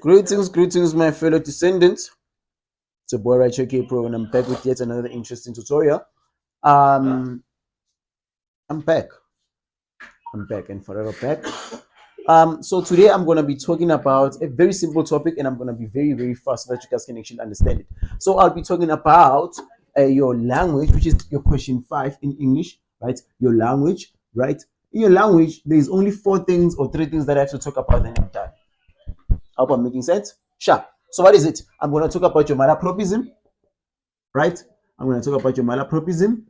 Greetings, my fellow descendants. It's a boy right here, K-Pro, and I'm back with yet another interesting tutorial. I'm back and forever back. So today I'm going to be talking about a very simple topic, and I'm going to be very, very fast so that you guys can actually understand it. So I'll be talking about your language, which is your question 5 in English, right? Your language, right? In your language, there's only 4 things or 3 things that I have to talk about, then I'm done. I hope I'm making sense. Sure. So what is it? I'm going to talk about your malapropism, right? I'm going to talk about your malapropism.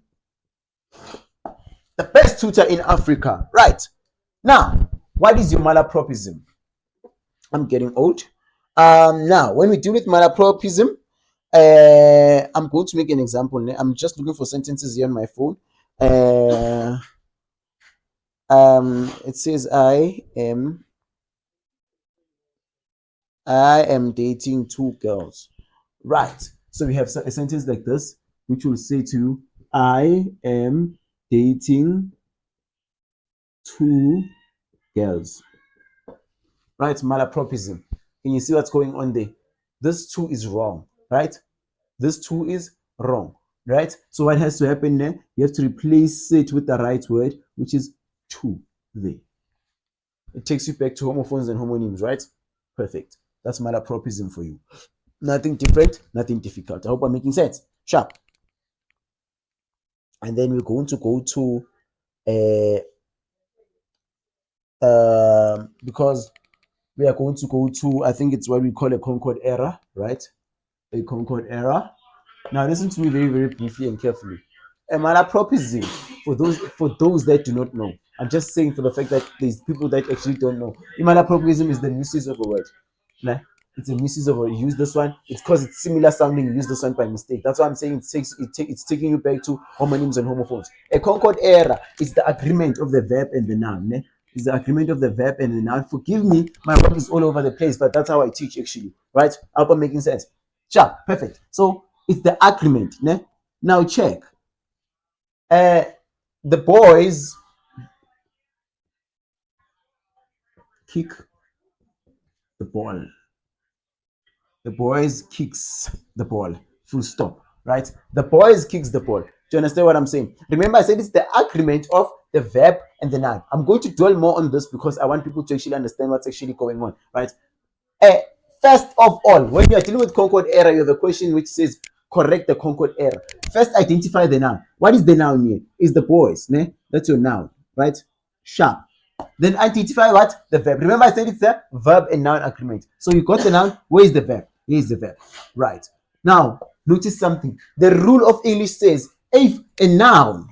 The best tutor in Africa, right? Now, what is your malapropism? I'm getting old. Now, when we deal with malapropism, I'm going to make an example. I'm just looking for sentences here on my phone. It says I am dating 2 girls, right? So we have a sentence like this, which will say to you, I am dating 2 girls, right? Malapropism. Can you see what's going on there? This 2 is wrong, right? This 2 is wrong, right? So what has to happen there? You have to replace it with the right word, which is 2 there. It takes you back to homophones and homonyms, right? Perfect. That's malapropism for you. Nothing different, nothing difficult. I hope I'm making sense. Sharp. And then we're going to go to because we are going to go to, I think it's what we call a Concord error, right? A Concord error. Now listen to me very, very briefly and carefully. A malapropism, for those that do not know, I'm just saying for the fact that there's people that actually don't know. A malapropism is the misuse of a word. Nah, it's a misuse of a word. Use this one. It's because it's similar sounding. Use this one by mistake. That's why I'm saying it's taking you back to homonyms and homophones. A Concord error is the agreement of the verb and the noun. Né? It's the agreement of the verb and the noun. Forgive me, my work is all over the place, but that's how I teach actually. Right? I hope I'm making sense. Sure, perfect. So it's the agreement. Né? Now check. The boys kick the ball. The boys kicks the ball. Full stop. Right? The boys kicks the ball. Do you understand what I'm saying? Remember, I said it's the agreement of the verb and the noun. I'm going to dwell more on this because I want people to actually understand what's actually going on. Right? First of all, when you are dealing with Concord error, you have a question which says correct the Concord error. First, identify the noun. What is the noun here? It's the boys. Ne? That's your noun. Right? Sharp. Then identify what? The verb. Remember I said it's a verb and noun agreement. So you got the noun. Where is the verb? Here is the verb. Right. Now, notice something. The rule of English says if a noun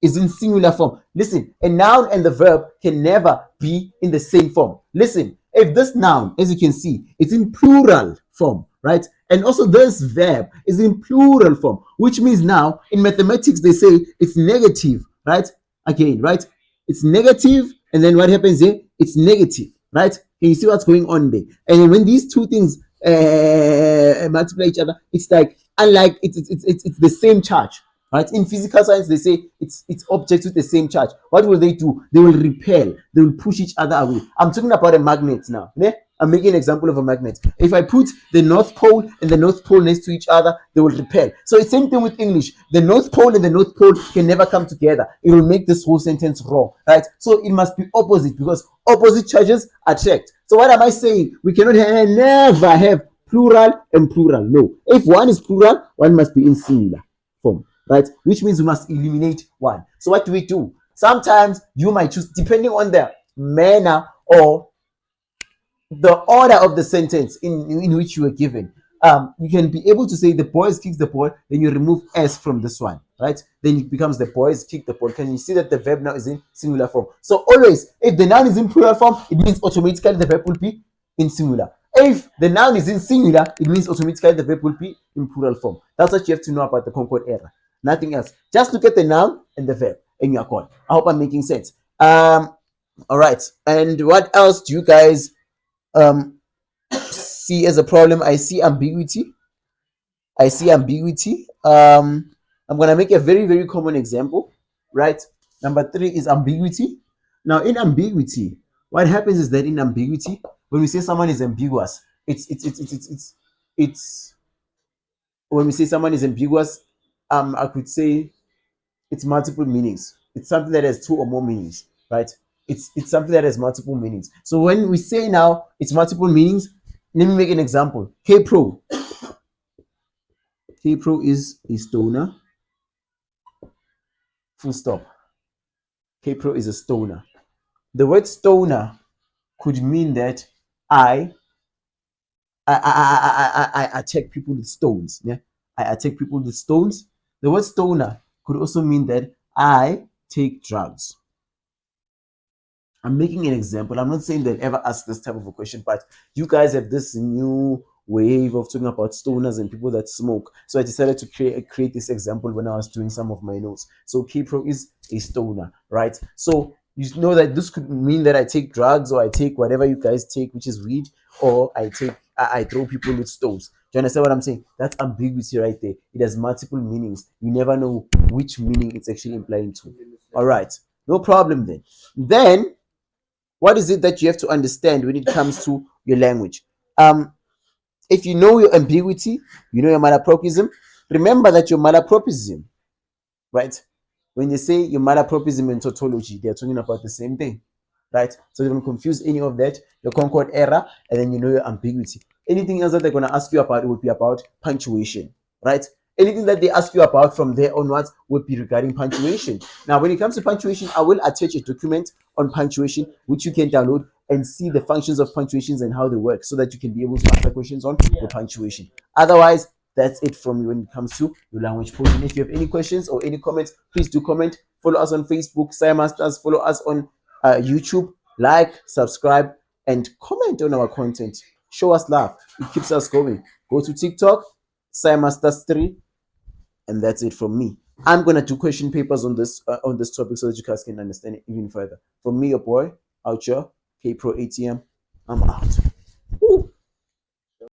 is in singular form. Listen, a noun and the verb can never be in the same form. Listen, if this noun, as you can see, it's in plural form, right? And also this verb is in plural form, which means now in mathematics they say it's negative, right? Again, right? It's negative. And then what happens here? It's negative, right? Can you see what's going on there? And when these two things multiply each other, it's like unlike it's the same charge, right? In physical science, they say it's objects with the same charge. What will they do? They will repel. They will push each other away. I'm talking about a magnet now. Yeah? I'm making an example of a magnet. If I put the North Pole and the North Pole next to each other, they will repel. So it's the same thing with English. The North Pole and the North Pole can never come together. It will make this whole sentence wrong, right? So it must be opposite because opposite charges attract. So what am I saying? We cannot never have plural and plural. No. If one is plural, one must be in singular form, right? Which means we must eliminate one. So what do? Sometimes you might choose, depending on the manner or the order of the sentence in which you were given. You can be able to say the boys kick the ball, then you remove s from this one, right? Then it becomes the boys kick the ball. Can you see that the verb now is in singular form? So always, if the noun is in plural form, it means automatically the verb will be in singular. If the noun is in singular, it means automatically the verb will be in plural form. That's what you have to know about the Concord error. Nothing else. Just look at the noun and the verb and you're gone. I hope I'm making sense. All right. And what else do you guys see as a problem? I see ambiguity. I'm gonna make a very, very common example, right? Number 3 is ambiguity. Now in ambiguity, what happens is that in ambiguity, when we say someone is ambiguous, It's when we say someone is ambiguous, I could say it's multiple meanings. It's something that has two or more meanings, right? It's something that has multiple meanings. So when we say now it's multiple meanings, let me make an example. K Pro. K Pro is a stoner. Full stop. K Pro is a stoner. The word stoner could mean that I I attack people with stones. Yeah, I attack people with stones. The word stoner could also mean that I take drugs. I'm making an example. I'm not saying they'll ever ask this type of a question, but you guys have this new wave of talking about stoners and people that smoke. So I decided to create this example when I was doing some of my notes. So Kpro is a stoner, right? So you know that this could mean that I take drugs or I take whatever you guys take, which is weed, or I throw people with stones. Do you understand what I'm saying? That's ambiguity right there. It has multiple meanings. You never know which meaning it's actually implying to. All right, no problem then. Then what is it that you have to understand when it comes to your language? If you know your ambiguity, you know your malapropism, remember that your malapropism, right? When they say your malapropism and tautology, they're talking about the same thing, right? So you don't confuse any of that, your Concord error, and then you know your ambiguity. Anything else that they're going to ask you about, it would be about punctuation, right? Anything that they ask you about from there onwards would be regarding punctuation. Now, when it comes to punctuation, I will attach a document on punctuation, which you can download and see the functions of punctuations and how they work so that you can be able to answer questions on the punctuation. Otherwise, that's it from me when it comes to your language portion. If you have any questions or any comments, please do comment. Follow us on Facebook, Masters. Follow us on YouTube. Like, subscribe, and comment on our content. Show us love. It keeps us going. Go to TikTok, Masters 3, and that's it from me. I'm gonna do question papers on this topic so that you guys can understand it even further. From me, your boy, out here, K Pro ATM. I'm out.